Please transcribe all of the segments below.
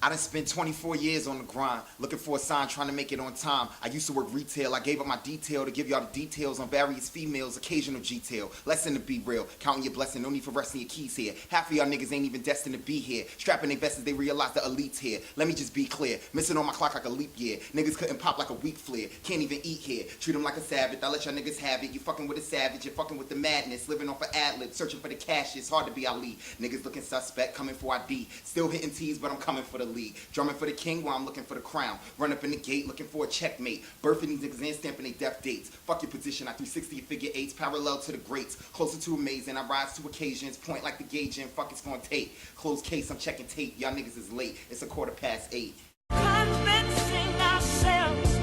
I done spent 24 years on the grind, looking for a sign, trying to make it on time. I used to work retail, I gave up my detail to give y'all the details on various females, occasional G-tail. Lesson to be real, counting your blessing, no need for resting your keys here. Half of y'all niggas ain't even destined to be here. Strapping their vests as they realize the elite's here. Let me just be clear, missing on my clock like a leap year. Niggas couldn't pop like a weak flare, can't even eat here. Treat them like a savage, I let y'all niggas have it. You fucking with a savage, you're fucking with the madness. Living off an ad-lib, searching for the cash, it's hard to be Ali. Niggas looking suspect, coming for ID. Still hitting T's, but I'm coming for the league. Drumming for the king while I'm looking for the crown. Run up in the gate looking for a checkmate. Birthing these niggas and stamping their death dates. Fuck your position, I 360 figure eights, parallel to the greats. Closer to amazing, I rise to occasions. Point like the gauge and fuck it's gonna take. Closed case, I'm checking tape. Y'all niggas is late. It's 8:15. Convincing ourselves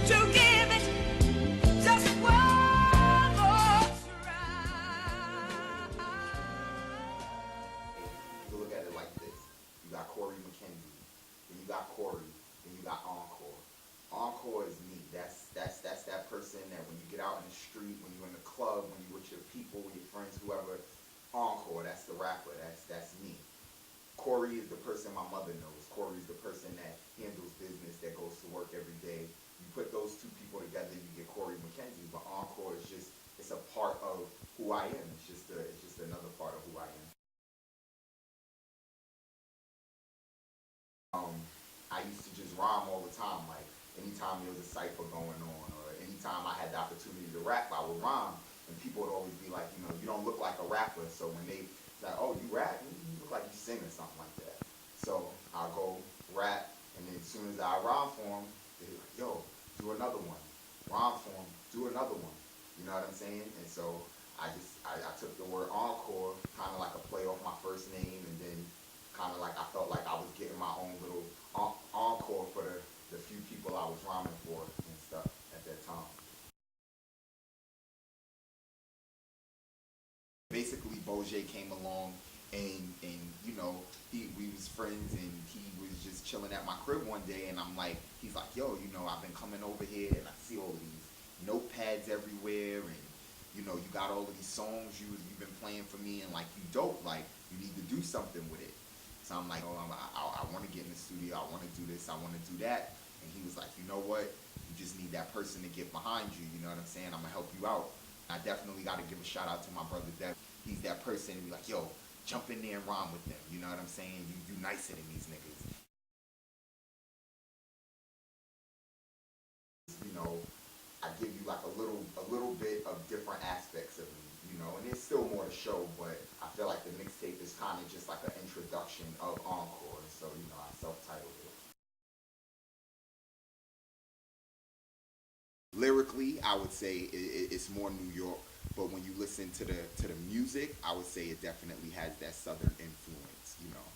to give it just one more try. You look at it like this. You got Corey McKenzie, then you got Corey, then you got Encore. Encore is me. That's that person that when you get out in the street, when you're in the club, when you're with your people, your friends, whoever. Encore, that's the rapper. That's me. Corey is the person my mother knows. Corey is the person that handles business, that goes to work every day. You put those two people together, you get Corey McKenzie. But Encore is just, it's a part of who I am. It's just another part of who I am. I used to just rhyme all the time. Like anytime there was a cipher going on, or anytime I had the opportunity to rap, I would rhyme. And people would always be like, you know, you don't look like a rapper. So when they like, oh, you rap, you look like you sing or something like that. So I'll go rap, and then as soon as I rhyme for them, they're like, yo, do another one. Rhyme for them, do another one. You know what I'm saying? And so I took the word Encore, kind of like a play off my first name, and then kind of like I felt like I was getting my own little encore for the few people I was rhyming for and stuff at that time. Basically, Boje came along and you know, we was friends, and he was just chilling at my crib one day, and he's like, yo, you know, I've been coming over here and I see all of these notepads everywhere, and you know, you got all of these songs you've been playing for me, and like, you dope, like, you need to do something with it. So I'm like, oh, I want to get in the studio, I want to do this, I want to do that. And he was like, you know what, you just need that person to get behind you, you know what I'm saying, I'm going to help you out. I definitely got to give a shout out to my brother Dev. He's that person to be like, yo, jump in there and rhyme with them, you know what I'm saying, you nicer than these niggas. You know, I give you like a little bit of different aspects of me, you know, and there's still more to show, but I feel like the mixtape is kind of just like an introduction of Encore, so, you know, I self-titled it. Lyrically, I would say it's more New York, but when you listen to the music, I would say it definitely has that Southern influence, you know.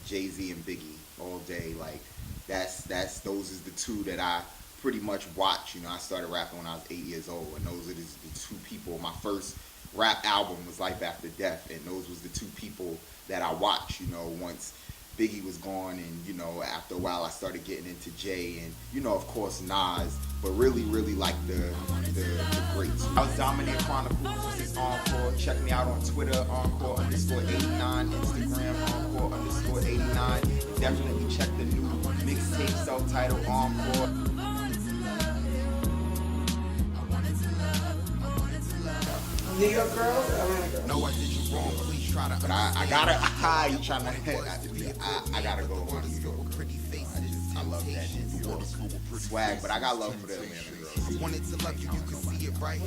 Jay-Z and Biggie all day, like those is the two that I pretty much watch. You know, I started rapping when I was 8 years old, and those are the two people. My first rap album was Life After Death, and those was the two people that I watched. You know, once Biggie was gone, and you know, after a while I started getting into Jay, and you know, of course Nas, but really like the greats. I was Domineer Chronicles. This is Encore. Check me out on Twitter, Encore_89, Instagram, Encore_89. Definitely check the new mixtape self-titled Encore. New York girls, Atlanta girls. No, I did you wrong. Please try to. But I gotta. You trying to? I gotta go on New York. I love that swag, but I got love for the Atlanta girls. I wanted to love you, you could see it right.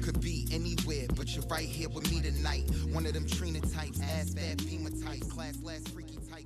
Could be anywhere, but you're right here with me tonight. One of them Trina types, ass bad, Pima types, class last freaky types.